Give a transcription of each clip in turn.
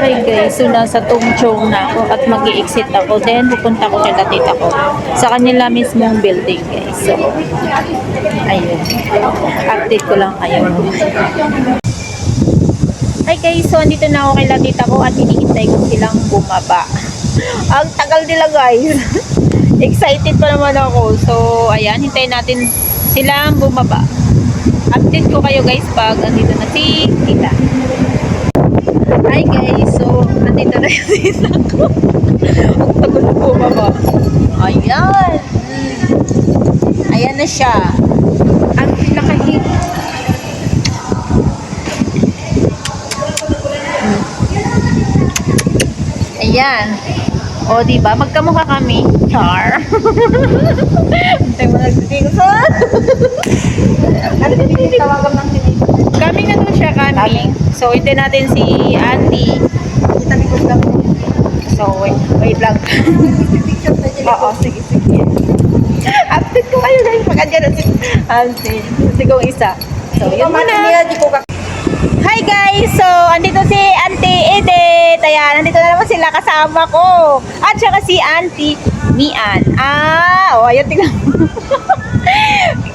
Hi guys, so nasa Tungchong na ako at mag-i-exit ako. Then pupunta ko kay tita ko sa kanila mismong building guys. So, ayun. Update ko lang kayo. Hi guys, so andito na ako kay tita ko at hinihintay ko silang bumaba. Ang tagal nila guys. Excited pa naman ako. So, ayan, hintayin natin silang bumaba. Update ko kayo guys pag andito na si tita. Hi guys, so andito na yung tita ko. Ang tagal na bumaba. Ayan. Ayan na siya. Ang pinakahit. Ayan. O, diba? Magkamukha kami. Char. Antay mo nagsitingsan. Kami na doon siya, kami. So, hindi natin si Auntie. Italikod lang. So, wait lang. Oo, sige. Update ko kayo guys. Pag-andyan na si Auntie. Sigong isa. So, yun muna. Hi guys! So, andito si Auntie Edith. Ayan, andito na naman sila kasama ko. At saka si Auntie Mian. Ayun, tingnan mo.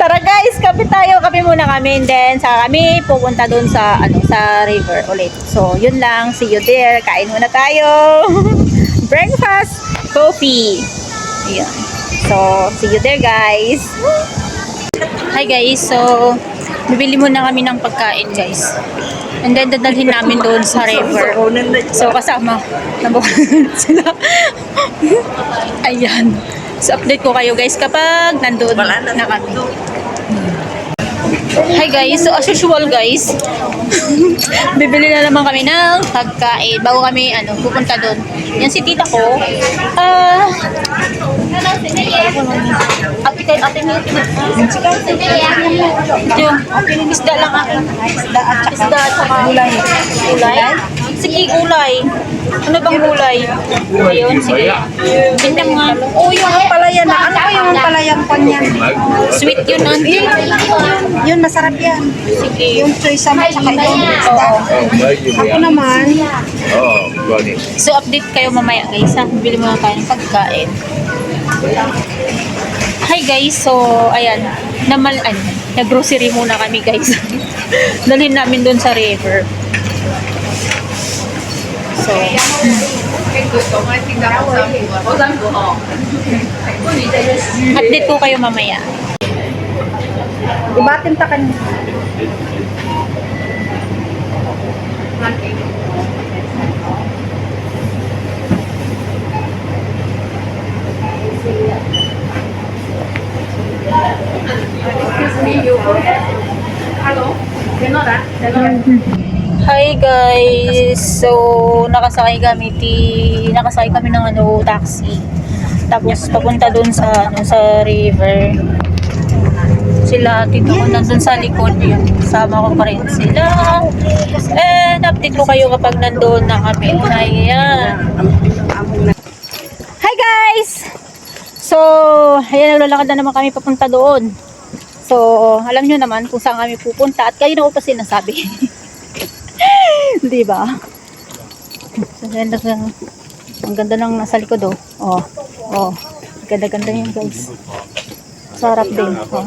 Tara guys, kape tayo. Kape muna kami. And then, saka kami pupunta dun sa, sa river ulit. So, yun lang. See you there. Kain muna tayo. Breakfast, coffee. Ayan. So, see you there guys. Hi guys, so bibili muna kami ng pagkain guys. And then dadalhin namin doon sa river. So kasama nabukan sila. Ayan. So update ko kayo guys kapag nandoon na kami. Hi guys, so as usual guys, bibili na naman kami ng pagkain bago kami pupunta doon. Yan si tita ko. Isda lang akin. Isda at saka gulay. Gulay? Sige, gulay. Ano bang gulay? Ayun, sige. Tingnan nga. Yung palayan na. Ano ba yung palayang pan yan? Sweet yun, auntie. Yun, masarap yan. Sige. Yung choy sam at saka yung isda. Oo. Ako naman, So, update kayo mamaya guys ha. Bili muna tayo ng pagkain. Hi guys, so ayan. Nag-grocery muna kami guys. Dalhin namin dun sa river. So, update ko kayo mamaya. ibatin ta kan. Hi guys. So nakasakay kami ng taxi. Tapos papunta doon sa sa river. Sila tito ko nandun sa likod yun. Sama ko pa rin sila. And update ko kayo kapag nandoon na kami. Ayan. Hi guys. So, ayan, naglalakad na naman kami papunta doon. So, alam nyo naman kung saan kami pupunta at kayo na ko pa sinasabi. Diba? So, ang ganda ng nasa likod oh. Ganda-ganda yun guys. Sarap din. Oh.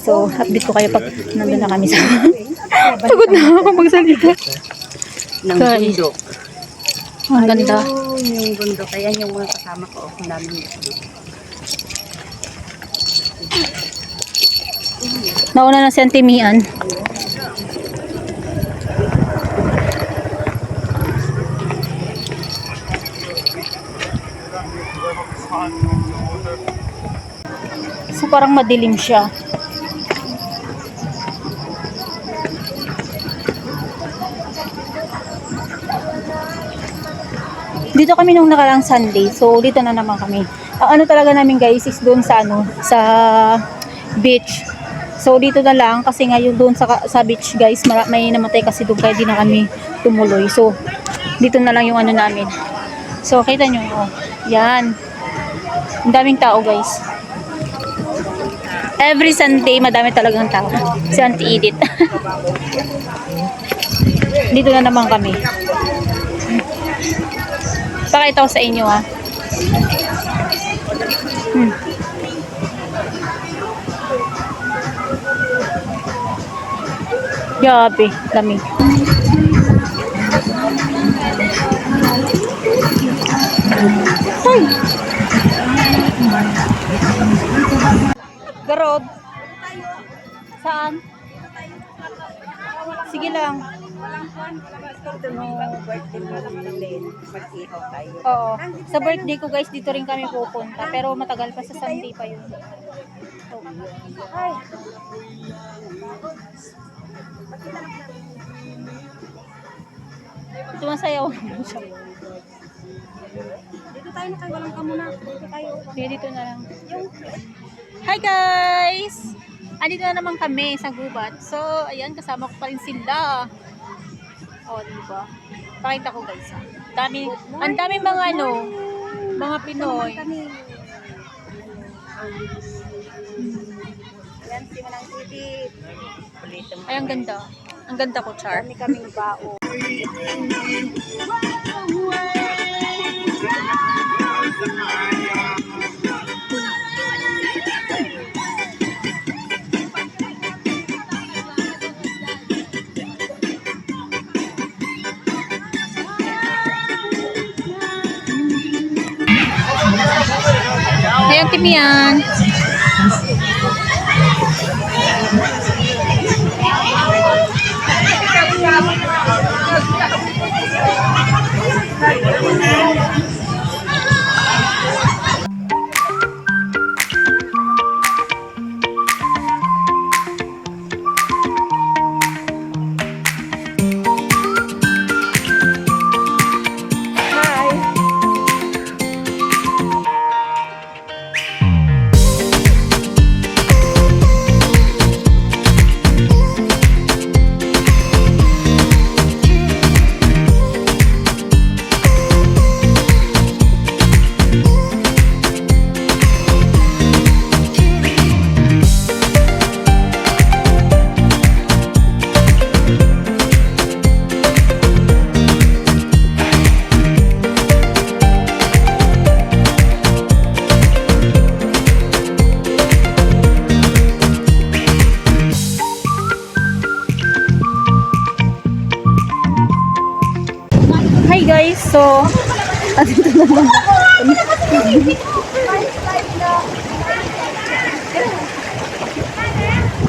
So, update ko kayo pag nandun na kami sa... Pagod na ako magsalita. Guys. Ang ganda. Yung bundok. Ayan yung mga kasama ko. Ang daming Nauna na si Auntie Mian. So parang madilim siya. Dito kami nung nakaraang Sunday. So dito na naman kami. Ang talaga namin guys is doon sa sa beach. So dito na lang kasi ngayon doon sa beach guys, may namatay kasi doon kaya di na kami tumuloy. So dito na lang yung namin. So kita nyo, yan. Ang daming tao guys. Every Sunday madami talagang tao. Si Auntie Edith. Dito na naman kami. Pakita ko sa inyo ha. Grabe, dami. Ay! Garod. Saan? Sige lang. Ito no, birthday mo natin. Mag-ihaw tayo. Oo. Sa birthday ko guys, dito rin kami pupunta. Pero matagal pa sa Sunday pa yun. So, ay. Tumasayaw naman siya. Dito tayo na kayo, walang kamuna. Dito tayo. Sige, dito na lang. Hi guys! Andito na naman kami sa gubat. So, ayan, kasama ko pa rin sila. O, diba? Pakita ko guys. Ang dami mga ano, mga Pinoy. Yan, si Manang Titi. Ay, ang ganda. Ang ganda ko, Char. Kami kaming bao. Ayan, Timian. Hi guys, so andito na naman.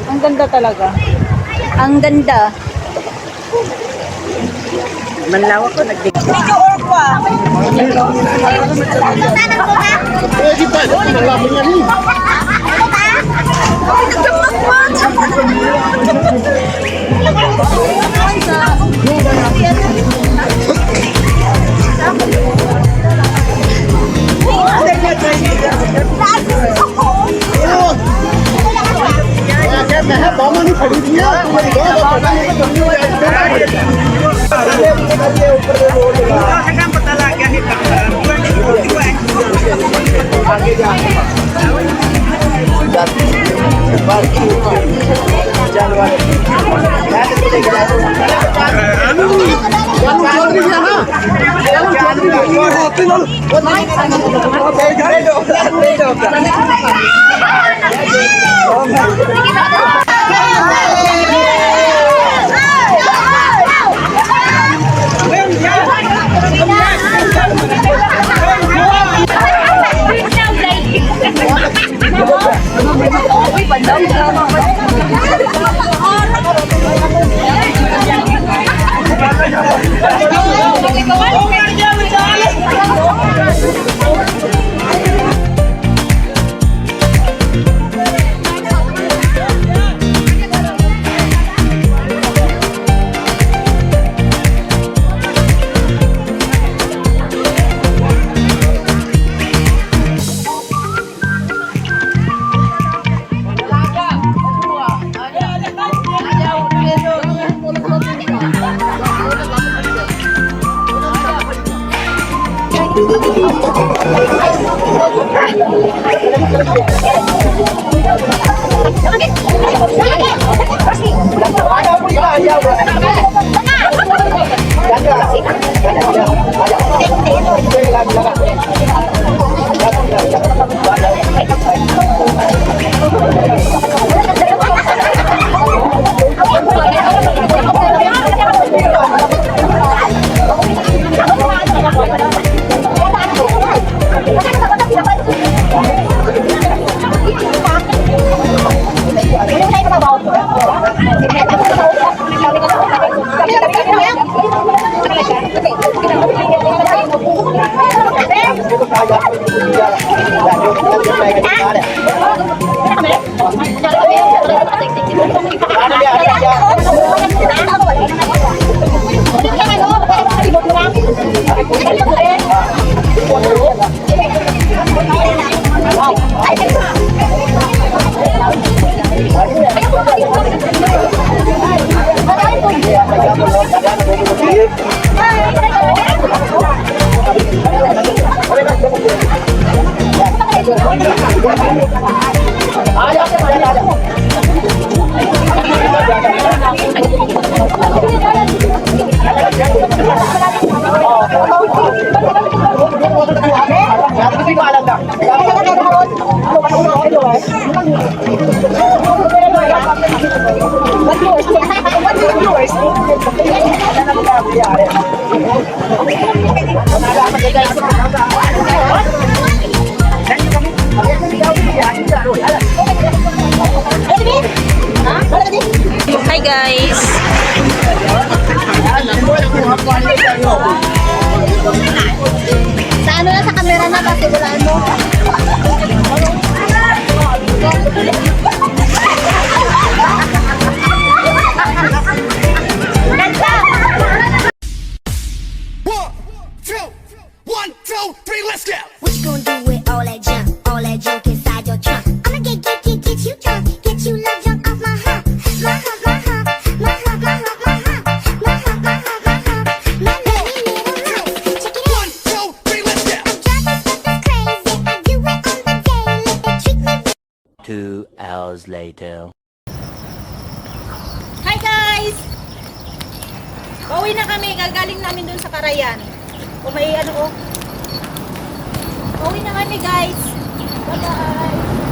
Ang ganda talaga. Ang ganda. Manlaw ako, nag-video or pa. Ayaw, Hi guys! Sa ano na sa camera na, kasi walaan mo. One, two, three, let's go! What you gonna do with all that junk inside your trunk? I'ma get you drunk, get you love junk off my hump, my hump, my hump, my hump, my hump, my hump, my hump, my hump, my hump, my many little humps. Check it out. One, two, three, let's go! I'm driving so crazy, I do it on the daily. They treat me 2 hours later. Hi guys! Pauwi na kami. Gagaling namin dun sa Karayan. O may ano o. Pauwi na kami guys. Bye-bye!